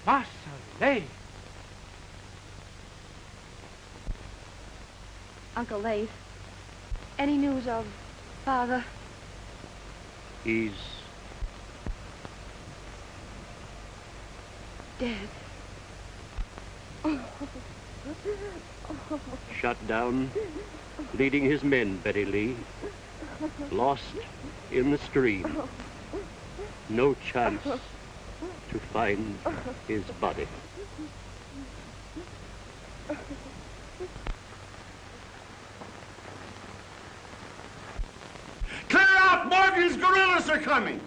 Marcelé! Uncle Leif, any news of Father? He's dead. shot down, leading his men, Betty Lee. Lost in the stream. No chance to find his body. Clear out! Morgan's guerrillas are coming!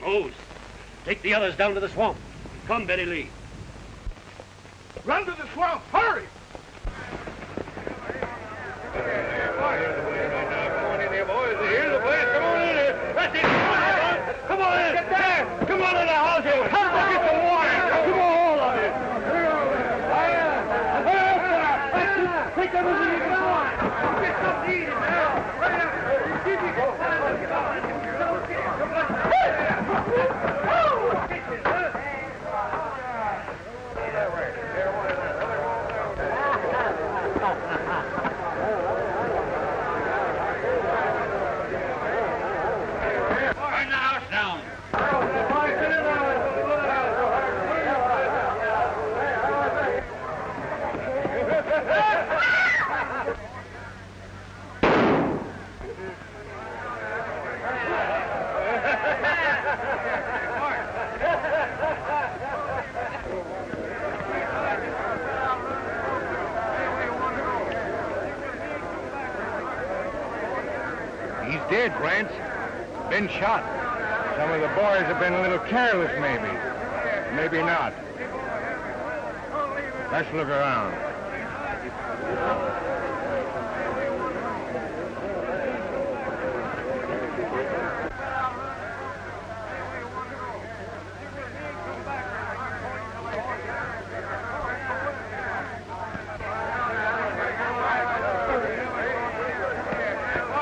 Mose, take the others down to the swamp. Come, Betty Lee. Run to the swamp! Hurry! Come on in! Get there! Come on in the house here! Come on, get the water! Come on, all of you! Take everything you can find! Get something to eat now! Right now! Burn the house down! He's dead, Rance. Been shot. Some of the boys have been a little careless, maybe. Maybe not. Let's look around.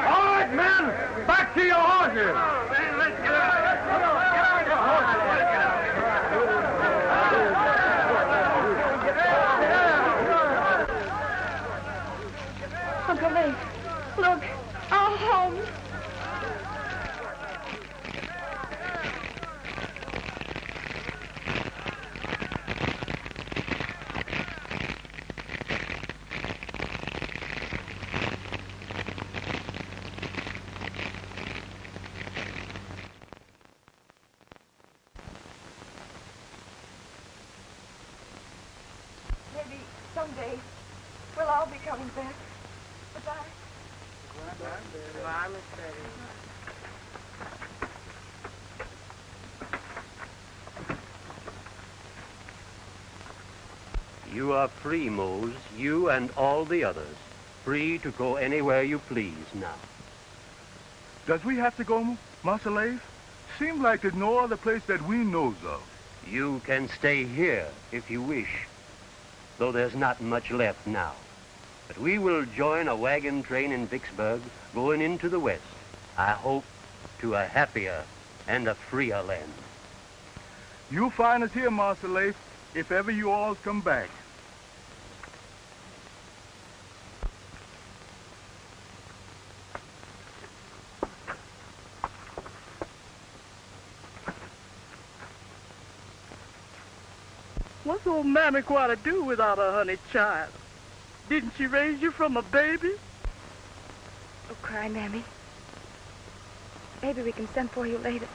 All right, men! Back to your horses! Uncle Leif, look, our home. Maybe someday we'll all be coming back. Goodbye. Goodbye, Miss Betty. You are free, Mose. You and all the others. Free to go anywhere you please now. Does we have to go, Master Leif? Seems like there's no other place that we knows of. You can stay here if you wish, though there's not much left now. But we will join a wagon train in Vicksburg going into the west. I hope to a happier and a freer land. You'll find us here, Master Leif, if ever you all come back. What's old Mammy going to do without her honey child? Didn't she raise you from a baby? Don't cry, Mammy. Maybe we can send for you later.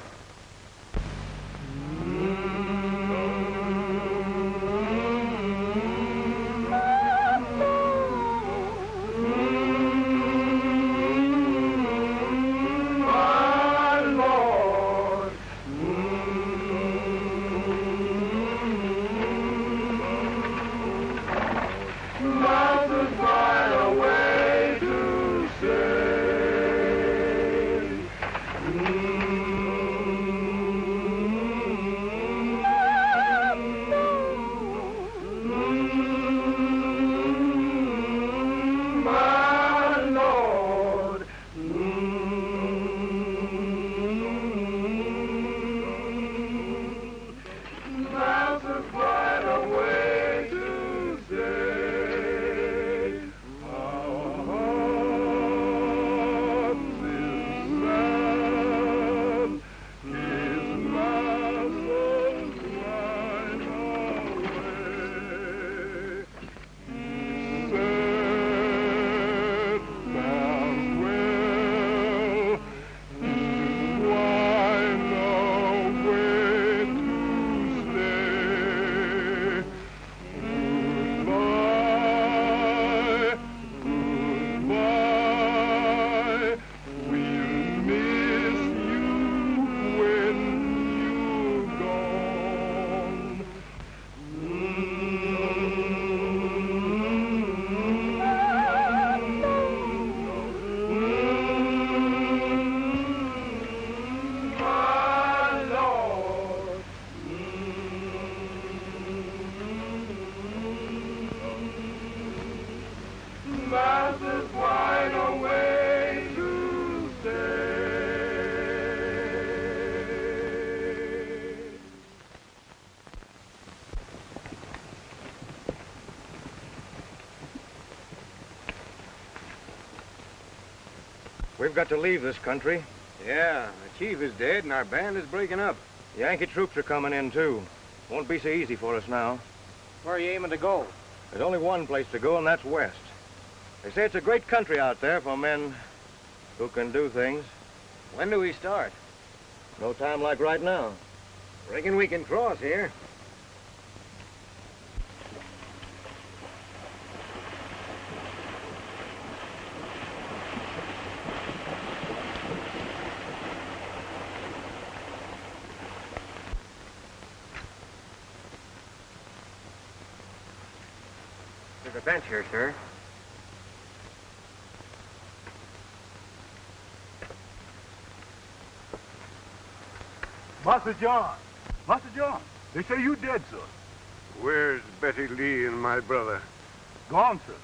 We've got to leave this country. Yeah, the chief is dead and our band is breaking up. Yankee troops are coming in, too. Won't be so easy for us now. Where are you aiming to go? There's only one place to go, and that's west. They say it's a great country out there for men who can do things. When do we start? No time like right now. Reckon we can cross here. There's a bench here, sir. Master John. Master John, they say you dead, sir. Where's Betty Lee and my brother? Gone, sir.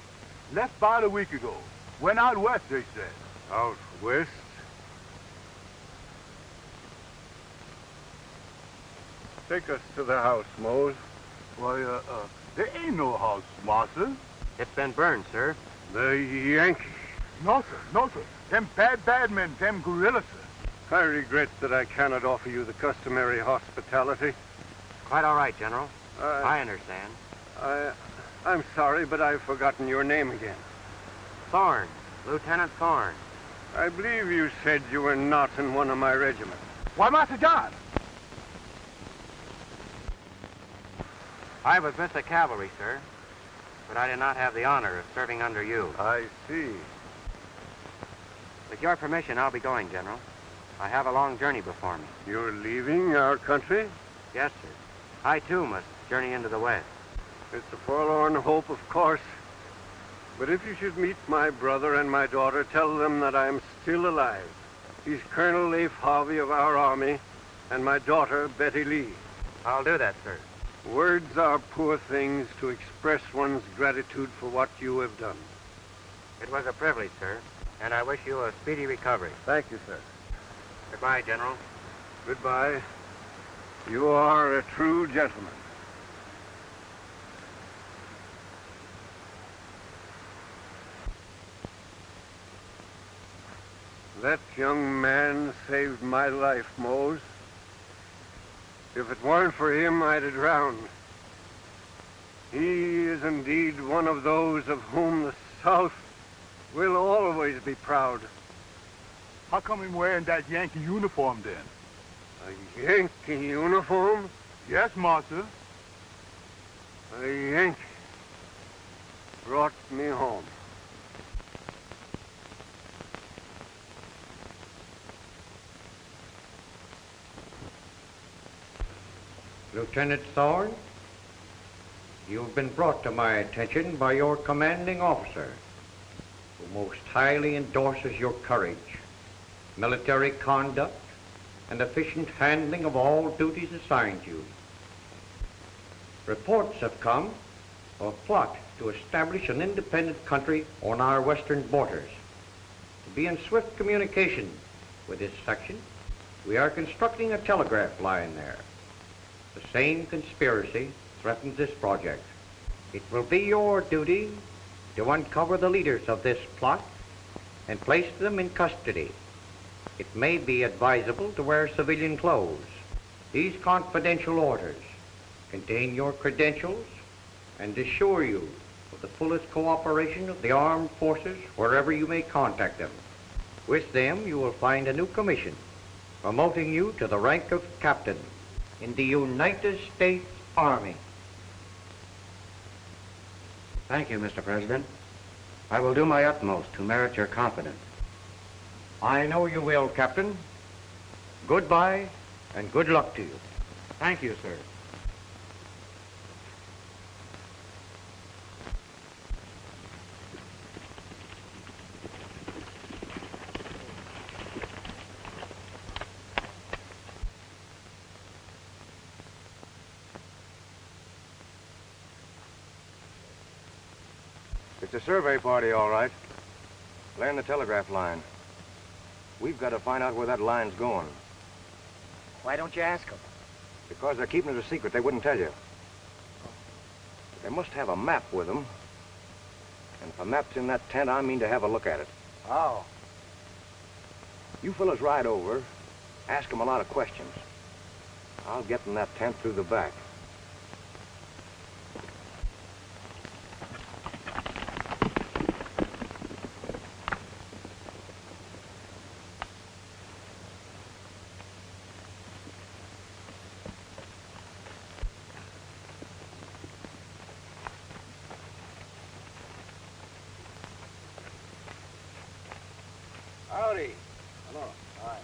Left about a week ago. Went out west, they said. Out west? Take us to the house, Mose. Why, there ain't no house, master. It's been burned, sir. The Yankees. No, sir. No, sir. Them bad men, them guerrillas, sir. I regret that I cannot offer you the customary hospitality. Quite all right, General. I understand. I'm sorry, but I've forgotten your name again. Thorne. Lieutenant Thorne. I believe you said you were not in one of my regiments. Why, Master John? I was with the cavalry, sir, but I did not have the honor of serving under you. I see. With your permission, I'll be going, General. I have a long journey before me. You're leaving our country? Yes, sir. I, too, must journey into the West. It's a forlorn hope, of course. But if you should meet my brother and my daughter, tell them that I'm still alive. He's Colonel Leif Harvey of our army, and my daughter, Betty Lee. I'll do that, sir. Words are poor things to express one's gratitude for what you have done. It was a privilege, sir, and I wish you a speedy recovery. Thank you, sir. Goodbye, General. Goodbye. You are a true gentleman. That young man saved my life, Mose. If it weren't for him, I'd have drowned. He is indeed one of those of whom the South will always be proud. How come him wearing that Yankee uniform, then? A Yankee uniform? Yes, master. A Yankee brought me home. Lieutenant Thorne, you've been brought to my attention by your commanding officer, who most highly endorses your courage, military conduct, and efficient handling of all duties assigned you. Reports have come of a plot to establish an independent country on our western borders. To be in swift communication with this section, we are constructing a telegraph line there. The same conspiracy threatens this project. It will be your duty to uncover the leaders of this plot and place them in custody. It may be advisable to wear civilian clothes. These confidential orders contain your credentials and assure you of the fullest cooperation of the armed forces wherever you may contact them. With them, you will find a new commission promoting you to the rank of captain in the United States Army. Thank you, Mr. President. I will do my utmost to merit your confidence. I know you will, Captain. Goodbye, and good luck to you. Thank you, sir. It's a survey party, all right. Laying the telegraph line. We've got to find out where that line's going. Why don't you ask them? Because they're keeping it a secret, they wouldn't tell you. They must have a map with them. And if a map's in that tent, I mean to have a look at it. Oh. You fellas ride over, ask them a lot of questions. I'll get in that tent through the back. Howdy. Hello. Hi.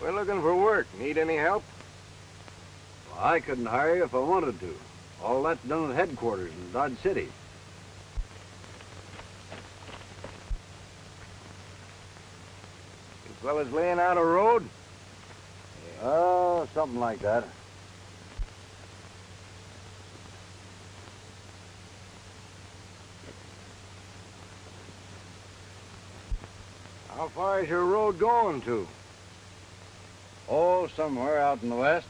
We're looking for work. Need any help? Well, I couldn't hire you if I wanted to. All that's done at headquarters in Dodge City. You fellas laying out a road? Oh, something like that. How far is your road going to? Oh, somewhere out in the west.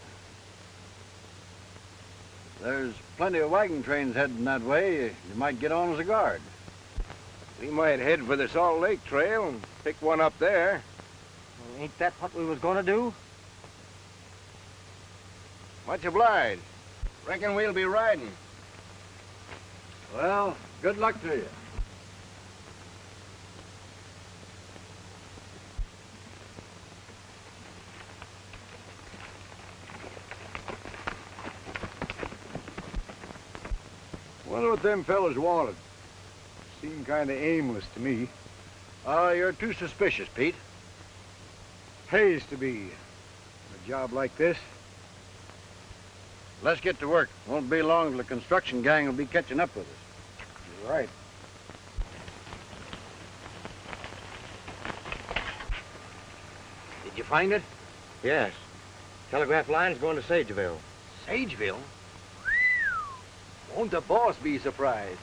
There's plenty of wagon trains heading that way. You might get on as a guard. We might head for the Salt Lake Trail and pick one up there. Well, ain't that what we was gonna do? Much obliged. Reckon we'll be riding. Well, good luck to you. Wonder what them fellas wanted. Seemed kind of aimless to me. You're too suspicious, Pete. Pays to be. A job like this. Let's get to work. Won't be long till the construction gang will be catching up with us. You're right. Did you find it? Yes. Telegraph line's going to Sageville. Sageville? Won't the boss be surprised?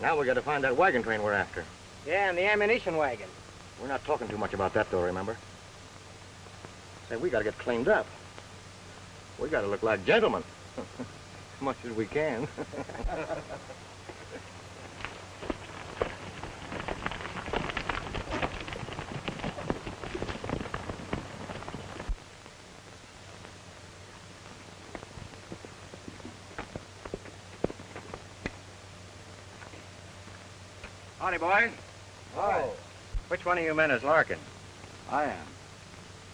Now we got to find that wagon train we're after. Yeah, and the ammunition wagon. We're not talking too much about that, though, remember? Say, we got to get cleaned up. We got to look like gentlemen. As much as we can. Howdy, boys. Hi. Which one of you men is Larkin? I am.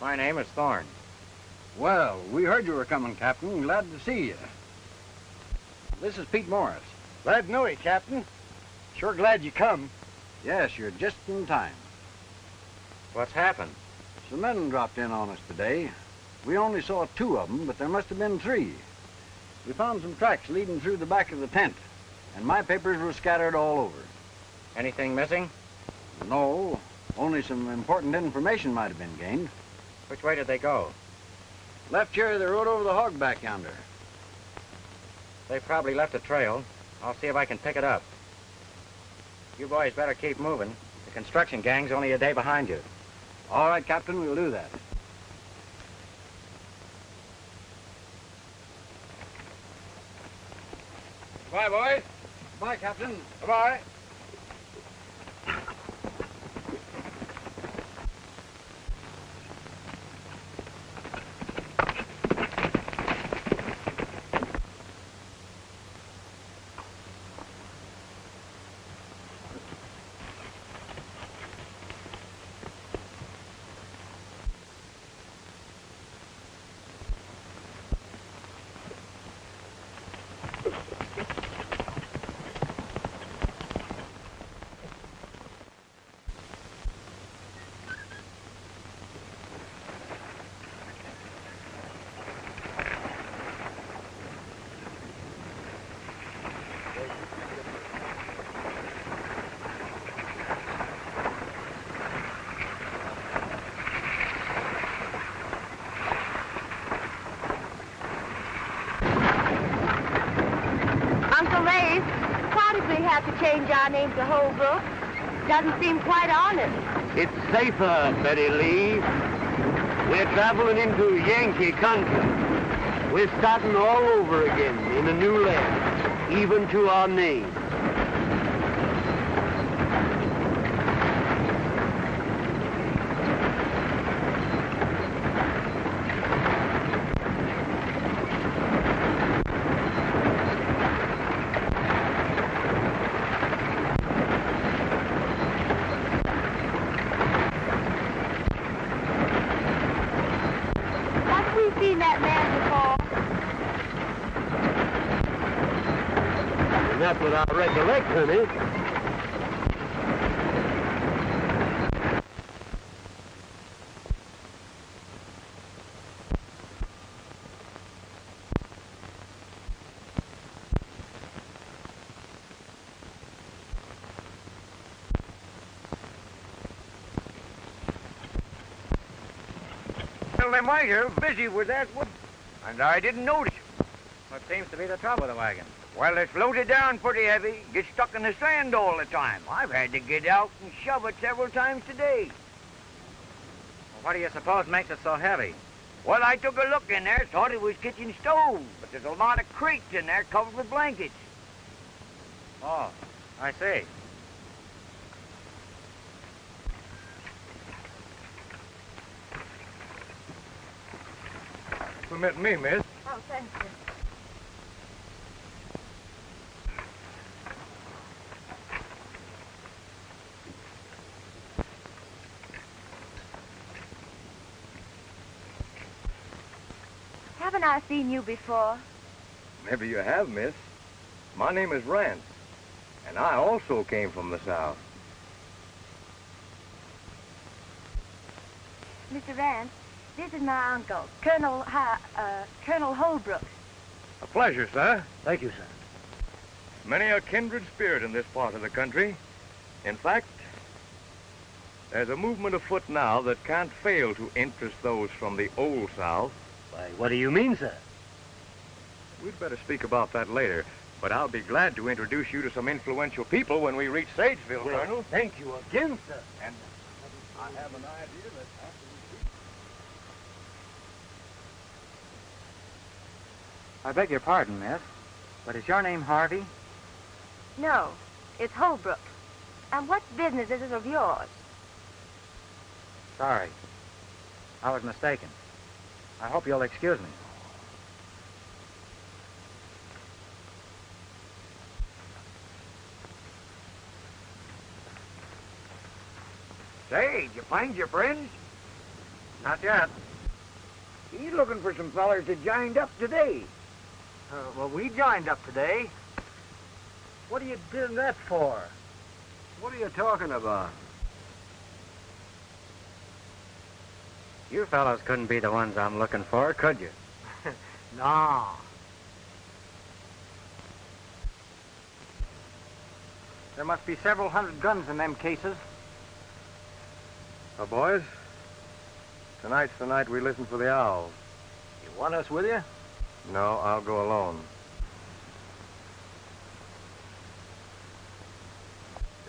My name is Thorne. Well, we heard you were coming, Captain. Glad to see you. This is Pete Morris. Glad to know you, Captain. Sure glad you come. Yes, you're just in time. What's happened? Some men dropped in on us today. We only saw 2 of them, but there must have been 3. We found some tracks leading through the back of the tent, and my papers were scattered all over. Anything missing? No, only some important information might have been gained. Which way did they go? Left here, they rode over the hog back yonder. They probably left a trail. I'll see if I can pick it up. You boys better keep moving. The construction gang's only a day behind you. All right, Captain, we'll do that. Bye, boys. Bye, Captain. Bye-bye. Uncle Ace, why did we have to change our name to Holbrook? Doesn't seem quite honest. It's safer, Betty Lee. We're traveling into Yankee country. We're starting all over again in a new land, even to our name. Not without recollect, honey. Well, they might have. Busy with that wood. And I didn't notice it. What seems to be the trouble with the wagon? Well, it's loaded down pretty heavy. Gets stuck in the sand all the time. I've had to get out and shove it several times today. Well, what do you suppose makes it so heavy? Well, I took a look in there, thought it was kitchen stove. But there's a lot of crates in there covered with blankets. Oh, I see. Permit me, miss. Oh, thank you. Haven't I seen you before? Maybe you have, miss. My name is Rance, and I also came from the South. Mr. Rance, this is my uncle, Colonel Holbrook. A pleasure, sir. Thank you, sir. Many a kindred spirit in this part of the country. In fact, there's a movement afoot now that can't fail to interest those from the Old South. Why, what do you mean, sir? We'd better speak about that later, but I'll be glad to introduce you to some influential people when we reach Sageville, Well, Colonel. thank you again, sir. And I have an idea that after we reach... I beg your pardon, miss, but is your name Harvey? No, it's Holbrook. And what business is it of yours? Sorry. I was mistaken. I hope you'll excuse me. Say, did you find your friends? Not yet. He's looking for some fellers that joined up today. Well, we joined up today. What are you doing that for? What are you talking about? You fellows couldn't be the ones I'm looking for, could you? No. There must be several hundred guns in them cases. Well, boys, tonight's the night we listen for the owls. You want us with you? No, I'll go alone.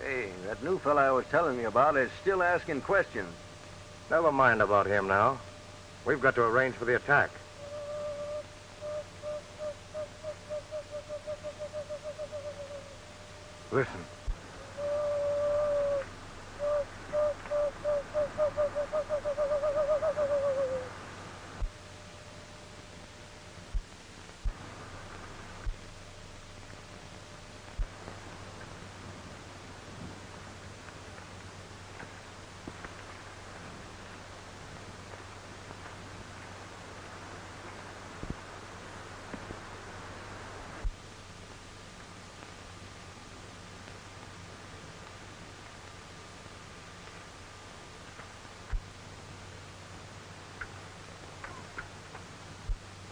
Hey, that new fella I was telling you about is still asking questions. Never mind about him now. We've got to arrange for the attack. Listen.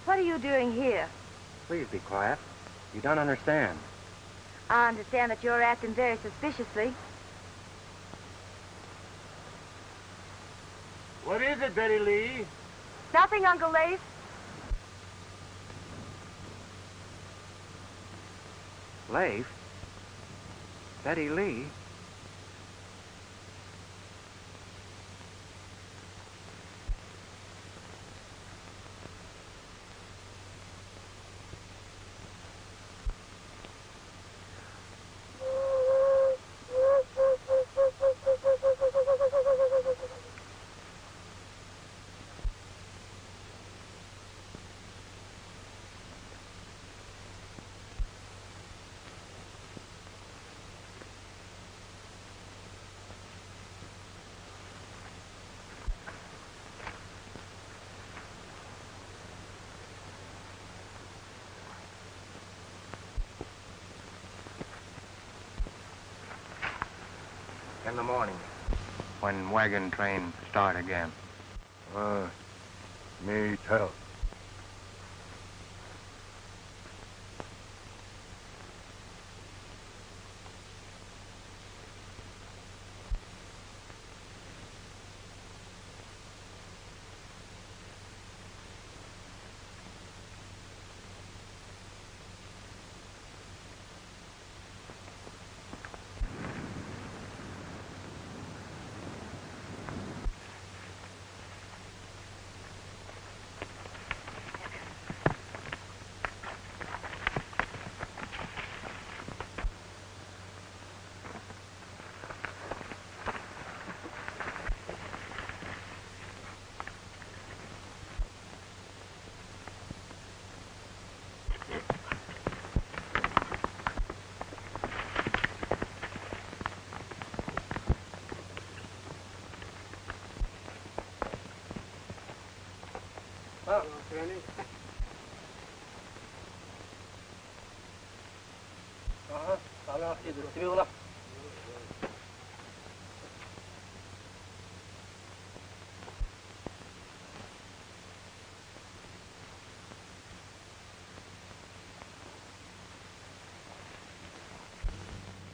What are you doing here? Please be quiet. You don't understand. I understand that you're acting very suspiciously. What is it, Betty Lee? Nothing, Uncle Lace. Leif? Betty Lee? in the morning, when wagon train start again. Me tell.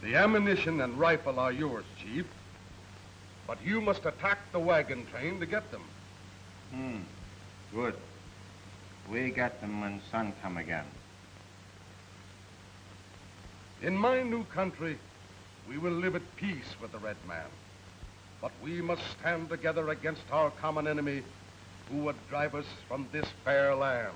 The ammunition and rifle are yours, Chief. But you must attack the wagon train to get them. Good. We get them when sun come again. In my new country, we will live at peace with the red man. But we must stand together against our common enemy who would drive us from this fair land.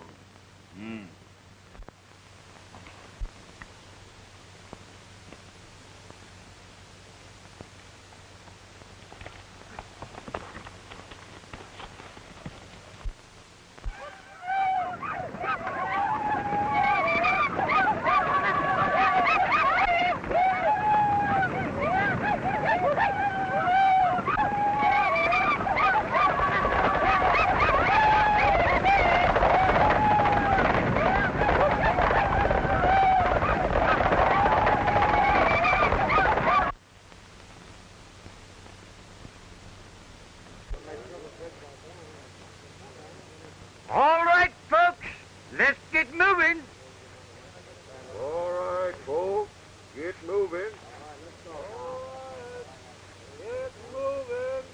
All right, folks, let's get moving. All right, folks, get moving. Get moving.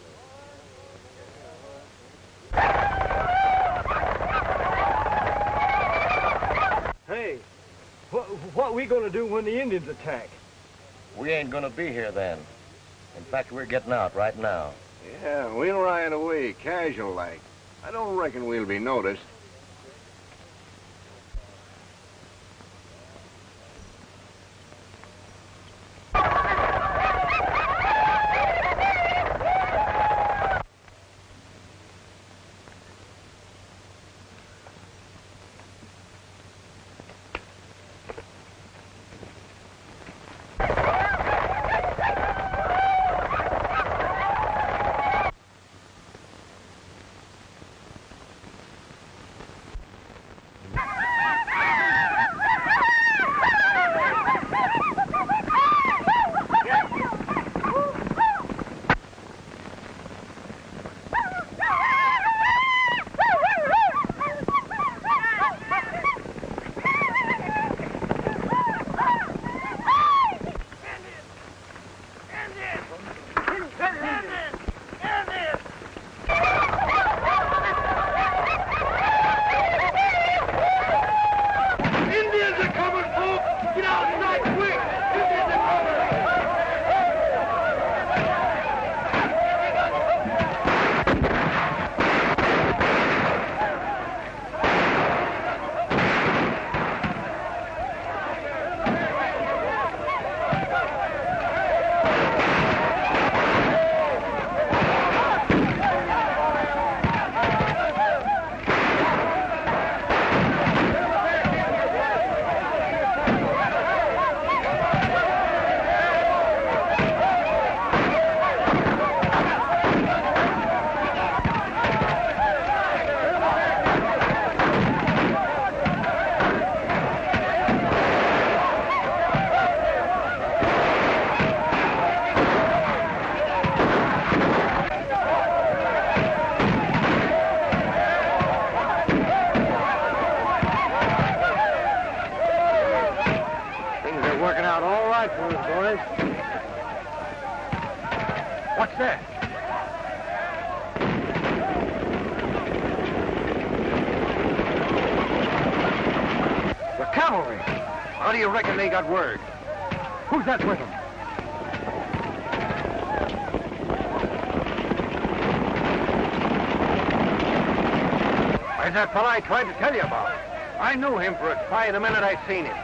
Hey, what are we going to do when the Indians attack? We ain't gonna be here then. In fact, we're getting out right now. Yeah, we'll ride away, casual-like. I don't reckon we'll be noticed. right for us, boys. What's that? The cavalry. How do you reckon they got word? Who's that with them? Where's that fella I tried to tell you about? I knew him for a spy the minute I seen him.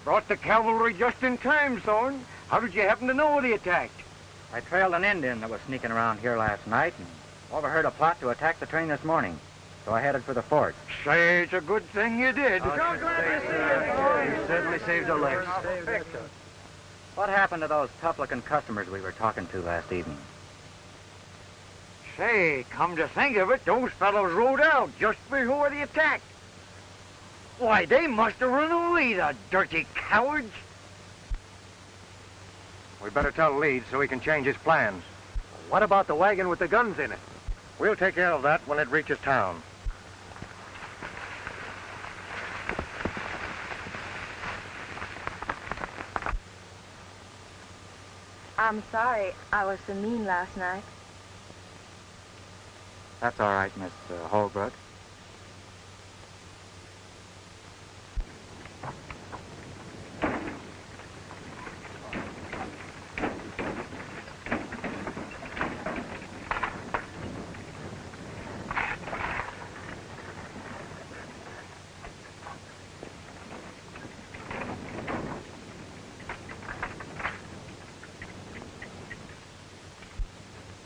Brought the cavalry just in time, Thorne. How did you happen to know they attacked? I trailed an Indian that was sneaking around here last night and overheard a plot to attack the train this morning. So I headed for the fort. Say, it's a good thing you did. You certainly saved a life. What happened to those tough-looking customers we were talking to last evening? Say, come to think of it, those fellows rode out just before the attack. Why, they must have run away, the dirty cowards. We better tell Leeds so he can change his plans. What about the wagon with the guns in it? We'll take care of that when it reaches town. I'm sorry I was so mean last night. That's all right, Miss Holbrook.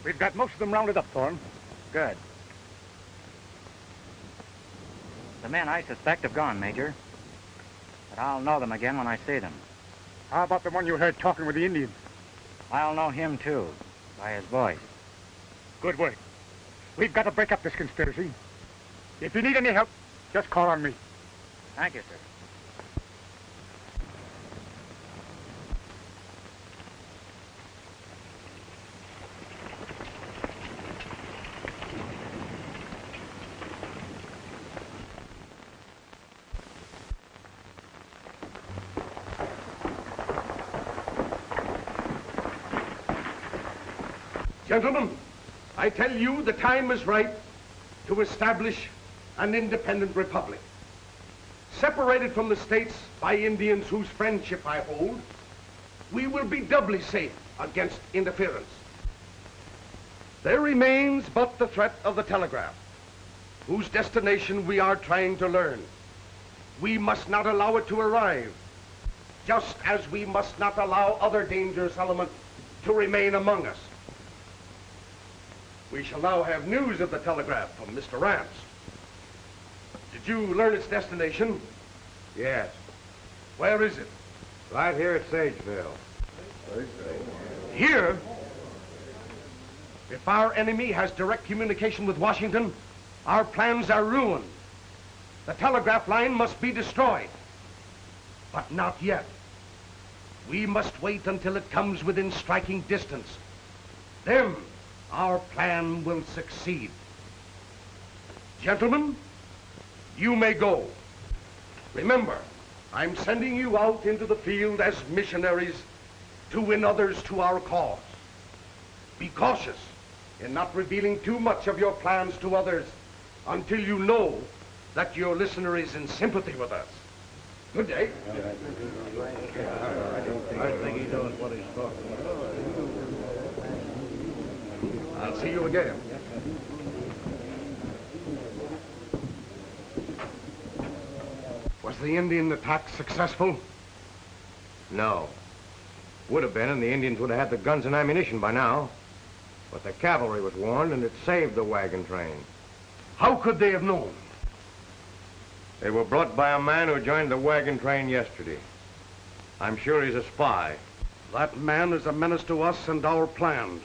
We've got most of them rounded up, Thorne. Good. The men I suspect have gone, Major. But I'll know them again when I see them. How about the one you heard talking with the Indian? I'll know him, too, by his voice. Good work. We've got to break up this conspiracy. If you need any help, just call on me. Thank you, sir. Gentlemen, I tell you the time is right to establish an independent republic. Separated from the states by Indians whose friendship I hold, we will be doubly safe against interference. There remains but the threat of the telegraph, whose destination we are trying to learn. We must not allow it to arrive, just as we must not allow other dangerous elements to remain among us. We shall now have news of the telegraph from Mr. Rance. Did you learn its destination? Yes. Where is it? Right here at Sageville. Here? If our enemy has direct communication with Washington, our plans are ruined. The telegraph line must be destroyed. But not yet. We must wait until it comes within striking distance. Then our plan will succeed. Gentlemen, you may go. Remember, I'm sending you out into the field as missionaries to win others to our cause. Be cautious in not revealing too much of your plans to others until you know that your listener is in sympathy with us. Good day. I think he knows what he's talking about. I'll see you again. Was the Indian attack successful? No. Would have been, and the Indians would have had the guns and ammunition by now. But the cavalry was warned, and it saved the wagon train. How could they have known? They were brought by a man who joined the wagon train yesterday. I'm sure he's a spy. That man is a menace to us and our plans.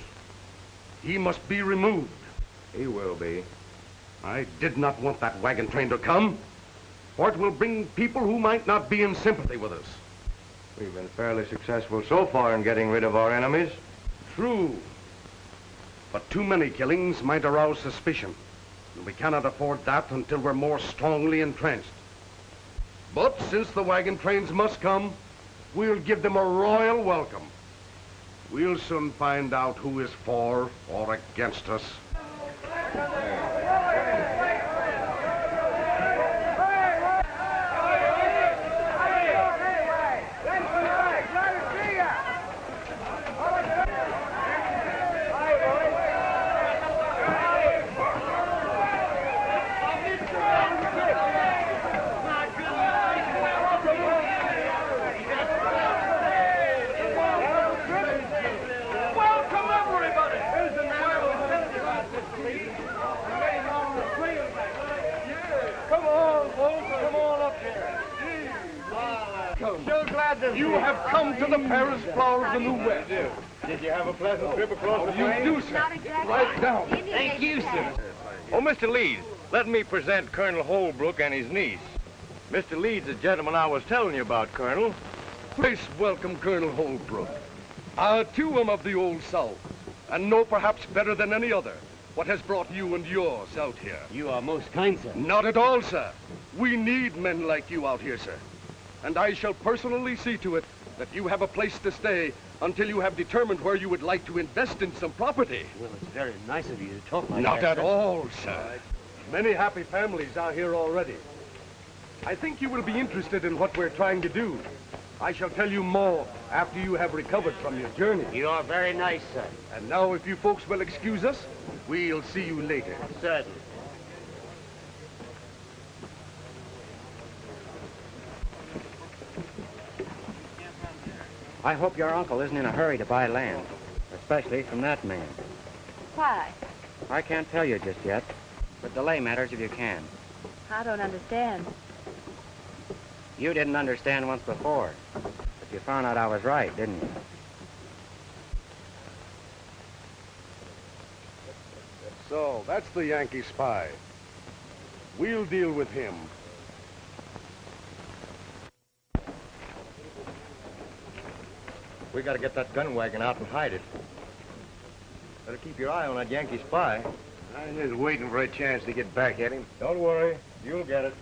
He must be removed. He will be. I did not want that wagon train to come, for it will bring people who might not be in sympathy with us. We've been fairly successful so far in getting rid of our enemies. True. But too many killings might arouse suspicion, and we cannot afford that until we're more strongly entrenched. But since the wagon trains must come, we'll give them a royal welcome. We'll soon find out who is for or against us. You have come to the Paris flower of the New West. Did you have a pleasant trip across the plains? You do, sir. Right down. Thank you, sir. Oh, Mr. Leeds, let me present Colonel Holbrook and his niece. Mr. Leeds, the gentleman I was telling you about, Colonel. Please welcome Colonel Holbrook. Too am of the Old South, and know perhaps better than any other what has brought you and yours out here. You are most kind, sir. Not at all, sir. We need men like you out here, sir. And I shall personally see to it that you have a place to stay until you have determined where you would like to invest in some property. Well, it's very nice of you to talk like Not that. at all, sir. Many happy families are here already. I think you will be interested in what we're trying to do. I shall tell you more after you have recovered from your journey. You are very nice, sir. And now, if you folks will excuse us, we'll see you later. Certainly. I hope your uncle isn't in a hurry to buy land, especially from that man. Why? I can't tell you just yet, but delay matters if you can. I don't understand. You didn't understand once before, but you found out I was right, didn't you? So, that's the Yankee spy. We'll deal with him. We gotta get that gun wagon out and hide it. Better keep your eye on that Yankee spy. I'm just waiting for a chance to get back at him. Don't worry, you'll get it.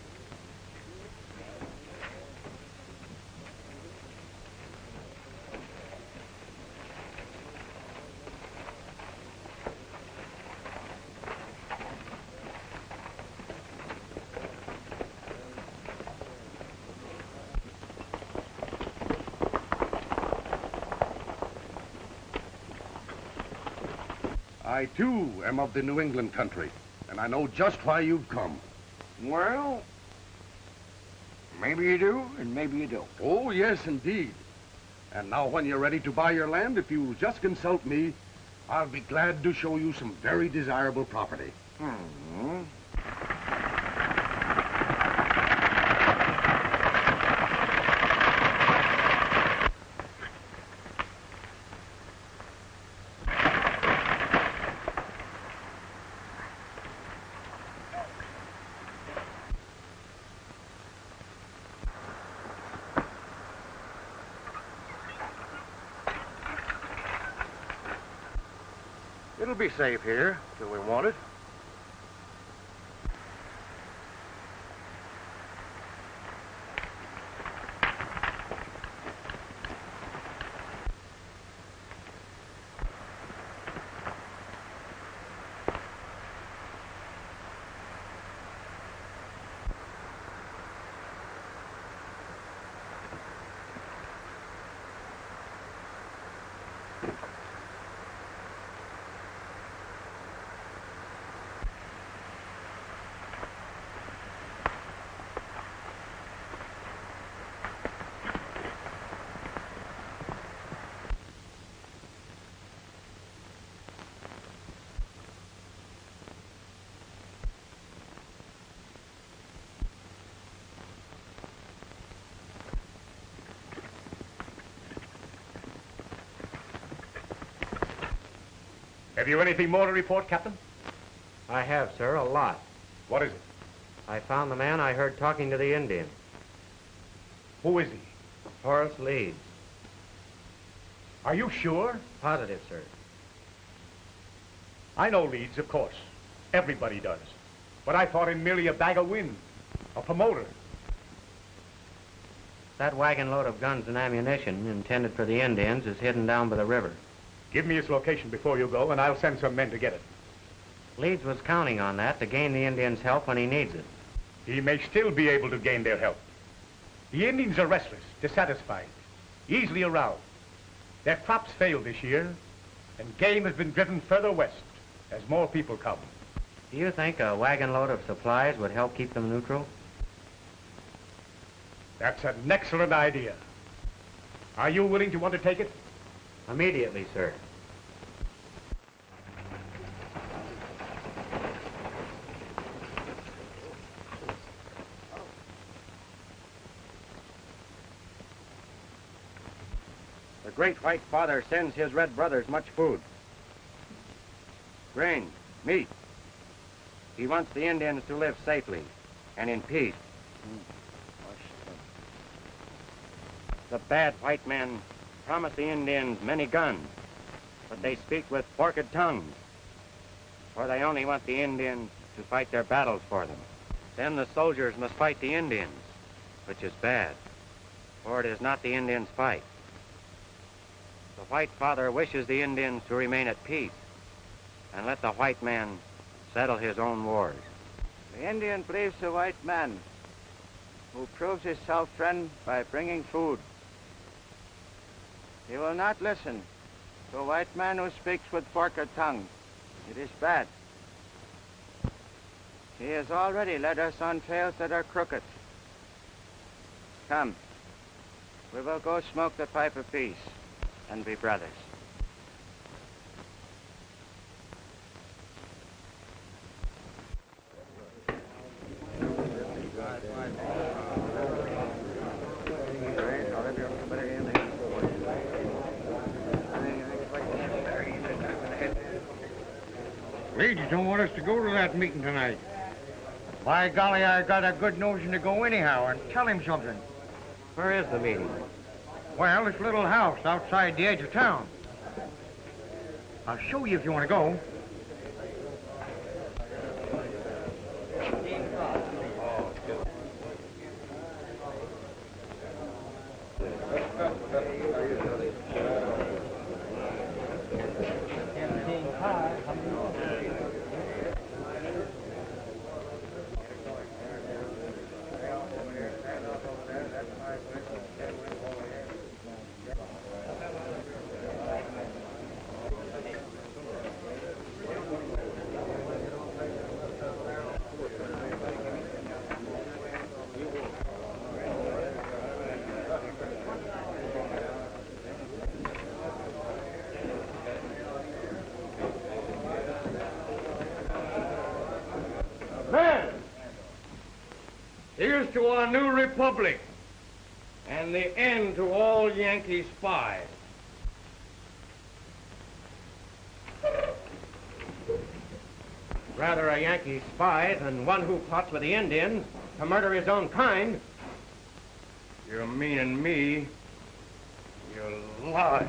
I, too, am of the New England country, and I know just why you've come. Well, maybe you do, and maybe you don't. Oh, yes, indeed. And now when you're ready to buy your land, if you'll just consult me, I'll be glad to show you some very desirable property. Hmm. It'll be safe here till we want it. Have you anything more to report, Captain? I have, sir, a lot. What is it? I found the man I heard talking to the Indian. Who is he? Horace Leeds. Are you sure? Positive, sir. I know Leeds, of course. Everybody does. But I thought him merely a bag of wind, a promoter. That wagon load of guns and ammunition intended for the Indians is hidden down by the river. Give me his location before you go, and I'll send some men to get it. Leeds was counting on that to gain the Indians' help when he needs it. He may still be able to gain their help. The Indians are restless, dissatisfied, easily aroused. Their crops failed this year, and game has been driven further west as more people come. Do you think a wagon load of supplies would help keep them neutral? That's an excellent idea. Are you willing to undertake it? Immediately, sir. The Great White Father sends his red brothers much food. Grain, meat. He wants the Indians to live safely and in peace. The bad white men promise the Indians many guns, but they speak with forked tongues, for they only want the Indians to fight their battles for them. Then the soldiers must fight the Indians, which is bad, for it is not the Indians' fight. The White Father wishes the Indians to remain at peace and let the white man settle his own wars. The Indian believes the white man, who proves himself friend by bringing food. He will not listen to a white man who speaks with forked tongue. It is bad. He has already led us on trails that are crooked. Come, we will go smoke the pipe of peace and be brothers. Leeds don't want us to go to that meeting tonight. By golly, I got a good notion to go anyhow and tell him something. Where is the meeting? Well, this little house outside the edge of town. I'll show you if you want to go. Here's to our new republic and the end to all Yankee spies. Rather a Yankee spy than one who plots with the Indians to murder his own kind. You're meaning me. You lie.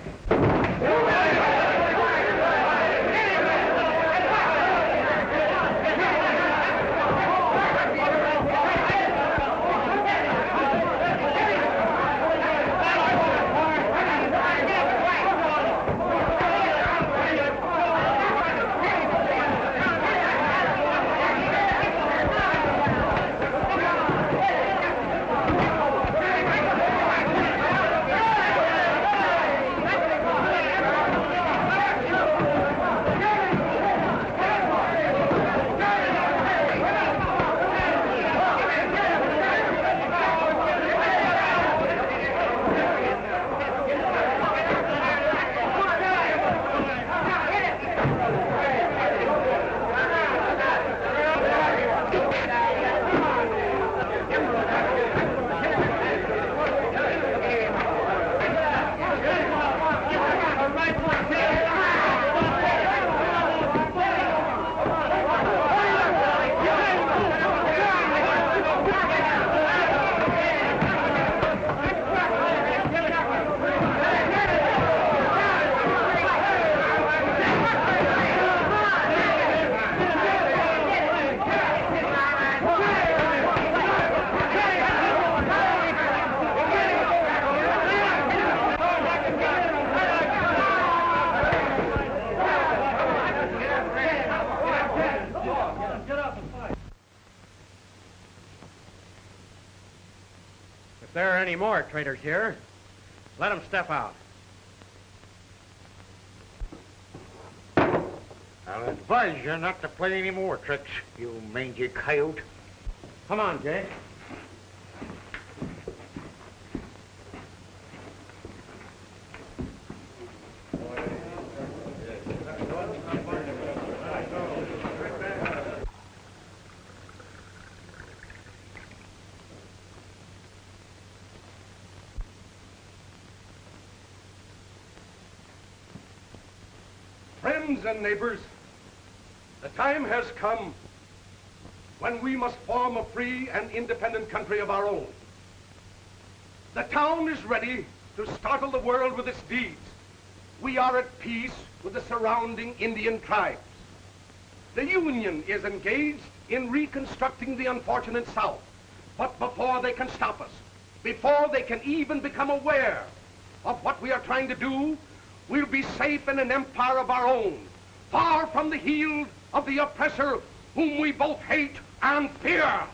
If there are any more traitors here, let them step out. I'll advise you not to play any more tricks, you mangy coyote. Come on, Jake. Friends and neighbors, the time has come when we must form a free and independent country of our own. The town is ready to startle the world with its deeds. We are at peace with the surrounding Indian tribes. The Union is engaged in reconstructing the unfortunate South. But before they can stop us, before they can even become aware of what we are trying to do, we'll be safe in an empire of our own, far from the heel of the oppressor whom we both hate and fear.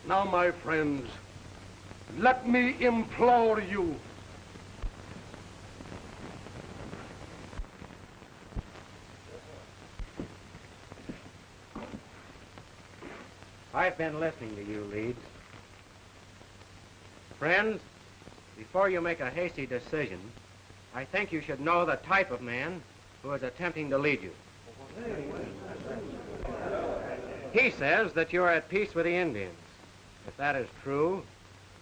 Now, my friends, let me implore you. I've been listening to you, Leeds. Friends, before you make a hasty decision, I think you should know the type of man who is attempting to lead you. He says that you are at peace with the Indians. If that is true,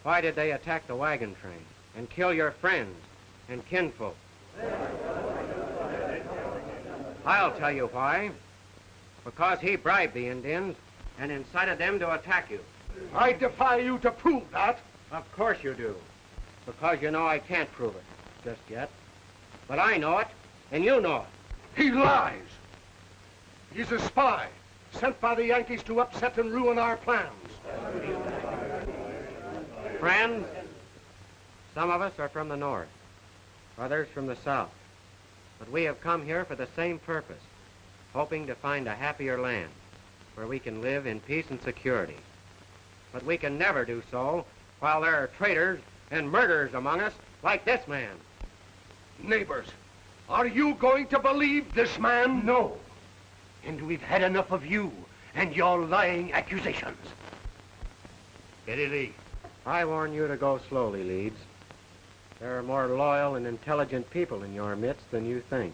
why did they attack the wagon train and kill your friends and kinfolk? I'll tell you why. Because he bribed the Indians and incited them to attack you. I defy you to prove that. Of course you do. Because you know I can't prove it just yet. But I know it, and you know it. He lies. He's a spy sent by the Yankees to upset and ruin our plans. Friends, some of us are from the north, others from the south. But we have come here for the same purpose, hoping to find a happier land where we can live in peace and security. But we can never do so while there are traitors and murderers among us like this man. Neighbors, are you going to believe this man? No. And we've had enough of you and your lying accusations. Steady, Lee. I warn you to go slowly, Leeds. There are more loyal and intelligent people in your midst than you think.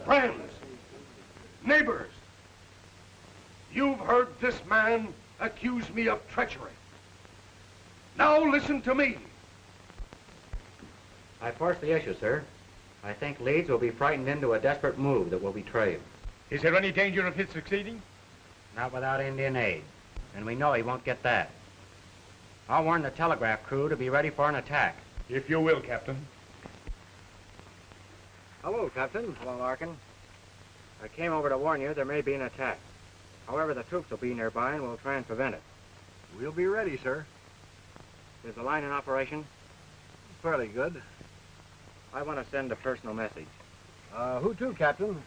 Friends, neighbors, you've heard this man accuse me of treachery. Now listen to me. I force the issue, sir. I think Leeds will be frightened into a desperate move that will betray him. Is there any danger of his succeeding? Not without Indian aid, and we know he won't get that. I'll warn the telegraph crew to be ready for an attack. If you will, Captain. Hello, Captain. Hello, Larkin. I came over to warn you there may be an attack. However, the troops will be nearby and we'll try and prevent it. We'll be ready, sir. Is the line in operation? Fairly good. I want to send a personal message. Who to, Captain?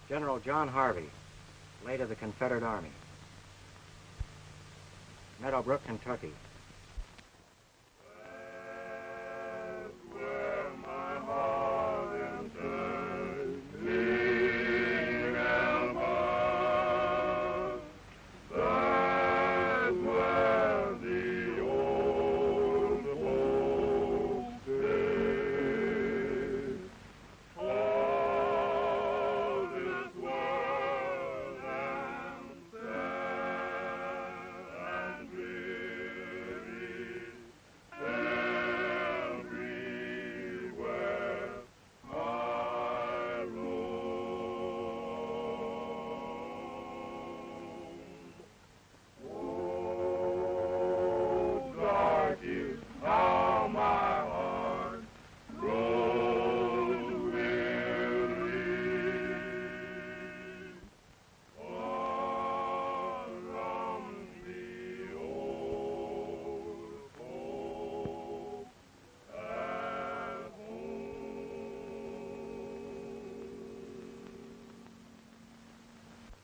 General John Harvey, late of the Confederate Army. Meadowbrook, Kentucky.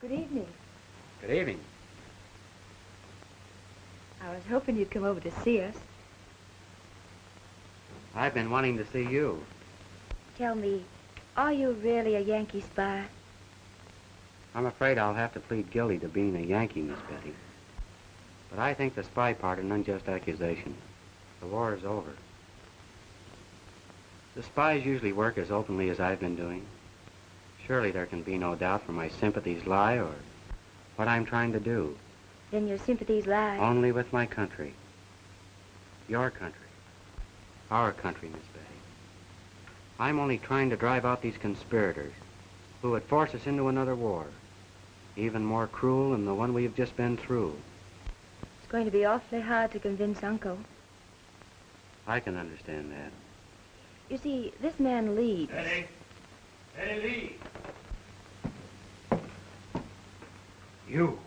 Good evening. Good evening. I was hoping you'd come over to see us. I've been wanting to see you. Tell me, are you really a Yankee spy? I'm afraid I'll have to plead guilty to being a Yankee, Miss Betty. But I think the spy part an unjust accusation. The war is over. The spies usually work as openly as I've been doing. Surely there can be no doubt where my sympathies lie or what I'm trying to do. Then your sympathies lie... Only with my country. Your country. Our country, Miss Betty. I'm only trying to drive out these conspirators who would force us into another war, even more cruel than the one we've just been through. It's going to be awfully hard to convince Uncle. I can understand that. You see, this man leads. Betty! Betty Lee! You.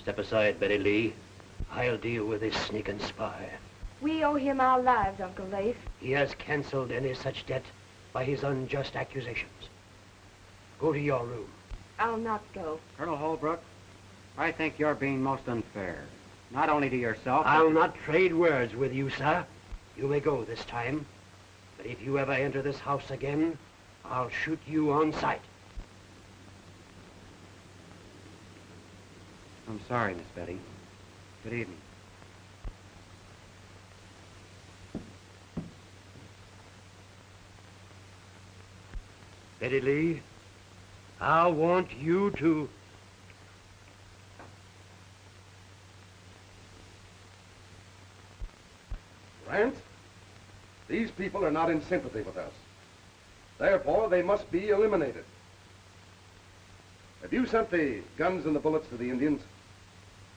Step aside, Betty Lee. I'll deal with this sneaking spy. We owe him our lives, Uncle Leif. He has canceled any such debt by his unjust accusations. Go to your room. I'll not go. Colonel Holbrook, I think you're being most unfair. Not only to yourself... I'll not trade words with you, sir. You may go this time. But if you ever enter this house again, I'll shoot you on sight. I'm sorry, Miss Betty. Good evening. Betty Lee, I want you to... Grant, these people are not in sympathy with us. Therefore, they must be eliminated. Have you sent the guns and the bullets to the Indians?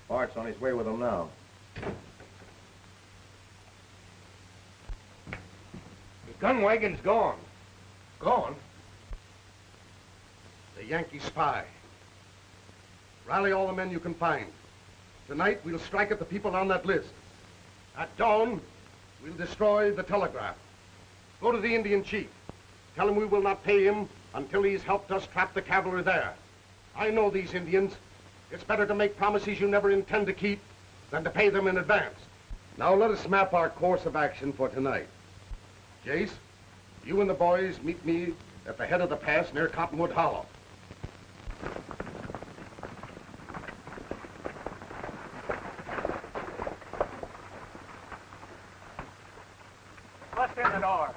Bart's on his way with them now. The gun wagon's gone. Gone? The Yankee spy. Rally all the men you can find. Tonight, we'll strike at the people on that list. At dawn, we'll destroy the telegraph. Go to the Indian chief. Tell him we will not pay him until he's helped us trap the cavalry there. I know these Indians. It's better to make promises you never intend to keep than to pay them in advance. Now let us map our course of action for tonight. Jace, you and the boys meet me at the head of the pass near Cottonwood Hollow. Bust in the door.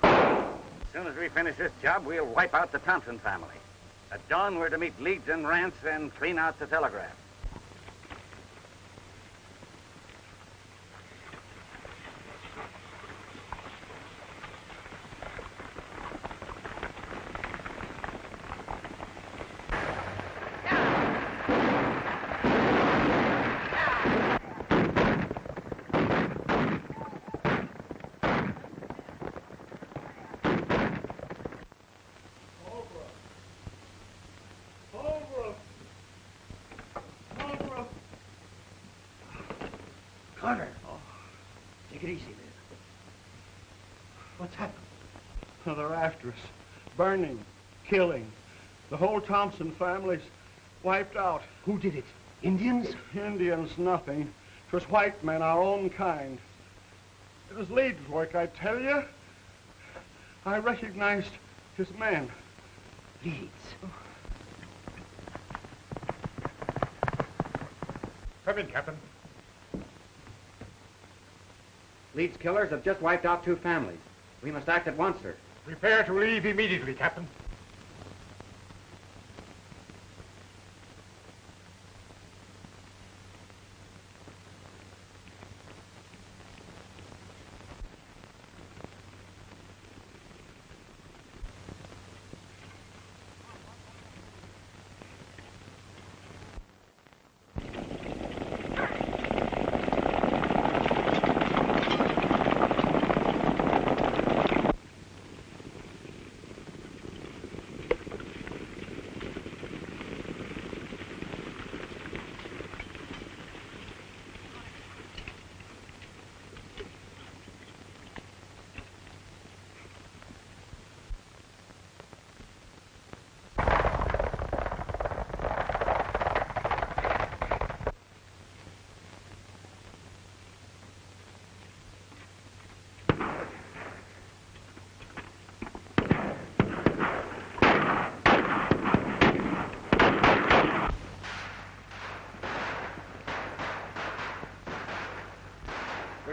As soon as we finish this job, we'll wipe out the Thompson family. At dawn, we're to meet Leeds and Rance and clean out the telegraph. Carter. Oh, take it easy, man. What's happened? Oh, they're after us. Burning, killing. The whole Thompson family's wiped out. Who did it? Indians? Indians, nothing. It was white men, our own kind. It was Leeds' work, I tell you. I recognized his men. Leeds? Come in, Captain. Leeds killers have just wiped out 2 families. We must act at once, sir. Prepare to leave immediately, Captain.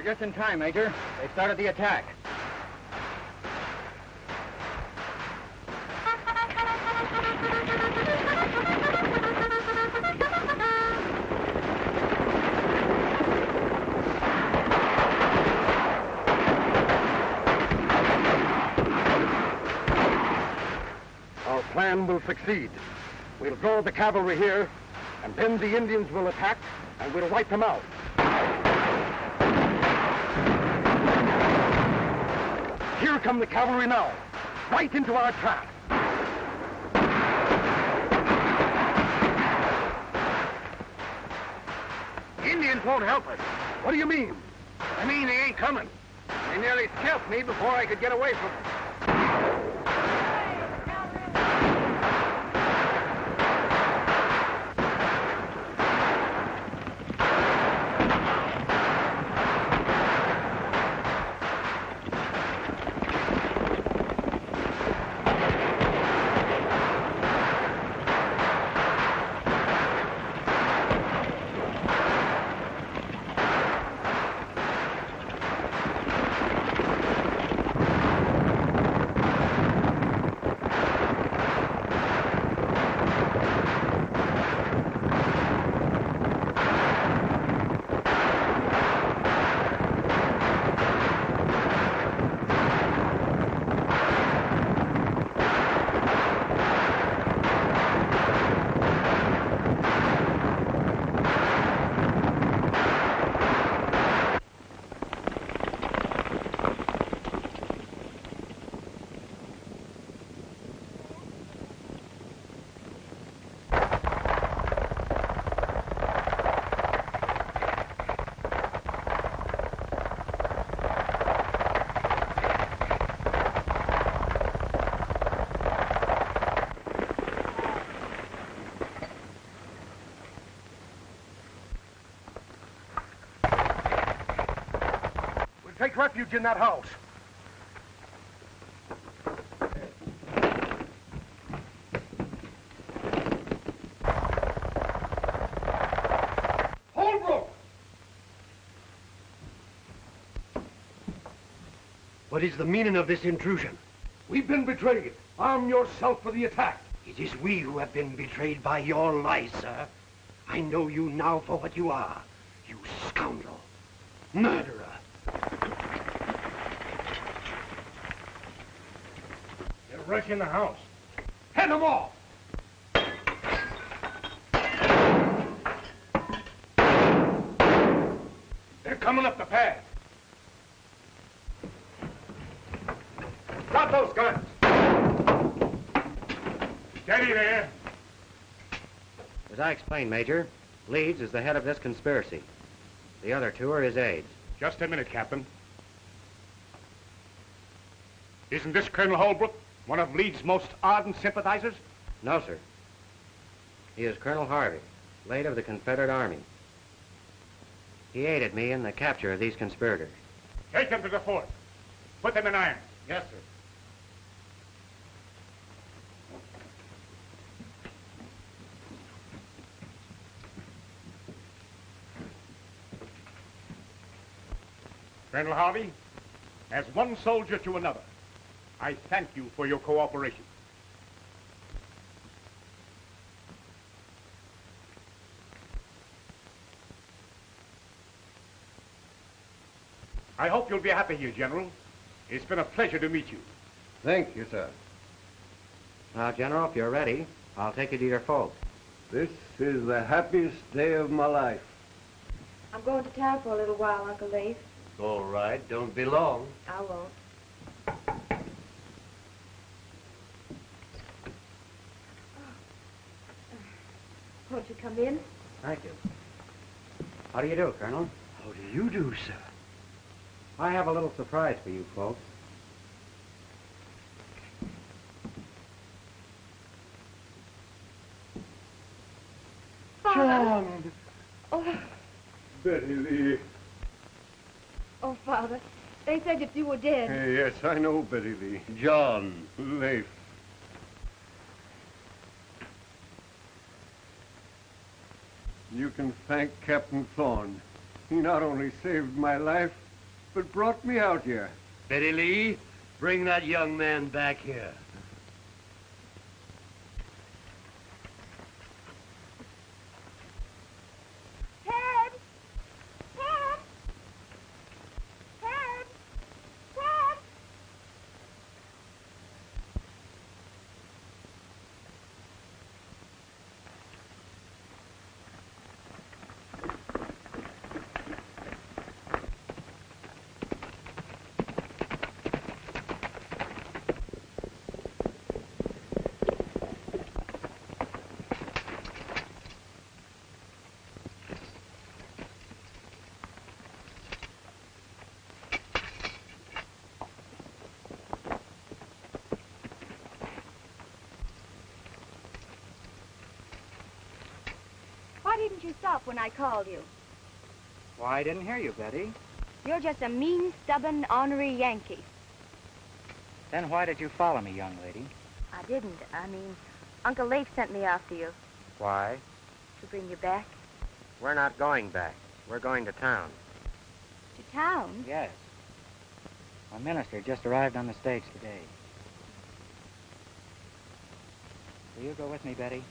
We're just in time, Major. They started the attack. Our plan will succeed. We'll draw the cavalry here, and then the Indians will attack, and we'll wipe them out. Here come the cavalry now, right into our trap. The Indians won't help us. What do you mean? I mean they ain't coming. They nearly scalped me before I could get away from them. Take refuge in that house. Holbrook! What is the meaning of this intrusion? We've been betrayed. Arm yourself for the attack. It is we who have been betrayed by your lies, sir. I know you now for what you are. You scoundrel. Murderer. Rush in the house. Head them off! They're coming up the path. Drop those guns! Steady there. As I explained, Major, Leeds is the head of this conspiracy. The other two are his aides. Just a minute, Captain. Isn't this Colonel Holbrook? One of Leeds' most ardent sympathizers? No, sir. He is Colonel Harvey, late of the Confederate Army. He aided me in the capture of these conspirators. Take them to the fort. Put them in irons. Yes, sir. Colonel Harvey, as one soldier to another, I thank you for your cooperation. I hope you'll be happy here, General. It's been a pleasure to meet you. Thank you, sir. Now, General, if you're ready, I'll take you to your folks. This is the happiest day of my life. I'm going to town for a little while, Uncle Leif. All right, don't be long. I won't. Won't you come in? Thank you. How do you do, Colonel? How do you do, sir? I have a little surprise for you folks. Father. John! Oh, Betty Lee. oh, Father. They said that you were dead. Yes, I know Betty Lee. John. Leif. You can thank Captain Thorne. He not only saved my life, but brought me out here. Betty Lee, bring that young man back here. Ted! Ted! Ted! Ted! Why didn't you stop when I called you? Why, I didn't hear you, Betty. You're just a mean, stubborn, ornery Yankee. Then why did you follow me, young lady? I didn't. I mean, Uncle Leif sent me after you Why? to bring you back. We're not going back. We're going to town. To town? Yes. My minister just arrived on the stage today. Will you go with me, Betty?